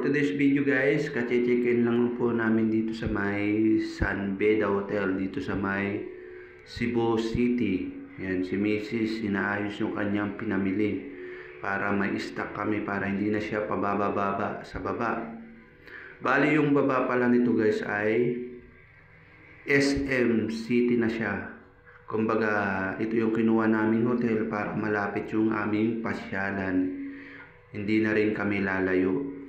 today's video guys, kache-check-in lang po namin dito sa may San Beda Hotel dito sa may Cebu City. Yan, si Mrs. inaayos yung kanyang pinamili para may stock kami para hindi na siya pababa-baba sa baba. Bali yung baba pala nito guys ay SM City na siya. Kumbaga ito yung kinuha naming hotel para malapit yung aming pasyalan. Hindi na rin kami lalayo.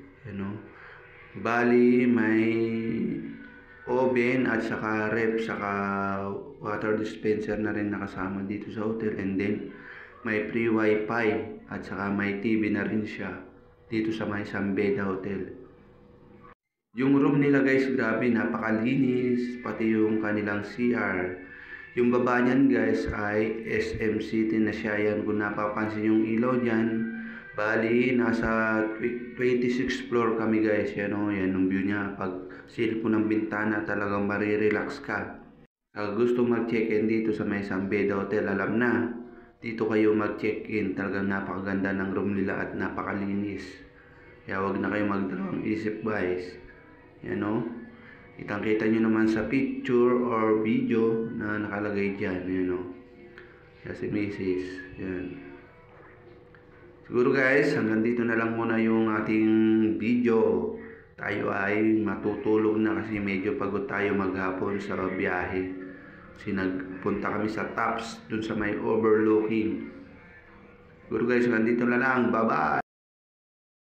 Bali may oven at saka rep saka water dispenser na rin nakasama dito sa hotel, and then may free wifi at saka may TV na rin siya dito sa may San Beda Hotel. Yung room nila guys, grabe, napakalinis, pati yung kanilang CR. Yung baba niyan guys ay SM City na siya. Yan, kung napapansin yung ilaw niyan, bali, nasa 26th floor kami guys. Yan o, yan yung view niya. Pag silip mo ng bintana, talagang marirelax ka. Kung gusto mag-check-in dito sa may San Beda Hotel, alam na, dito kayo mag-check-in. Talagang napakaganda ng room nila at napakalinis. Kaya wag na kayo magdalawang isip guys. Yan o. Kitang-kita nyo naman sa picture or video na nakalagay dyan. Yan o. Yan si Mrs. Yan. Siguro guys, hanggang dito na lang muna yung ating video. Tayo ay matutulog na kasi medyo pagod tayo maghapon sa biyahe. Kasi nagpunta kami sa Tops dun sa may overlooking. Siguro guys, hanggang dito na lang. Bye-bye!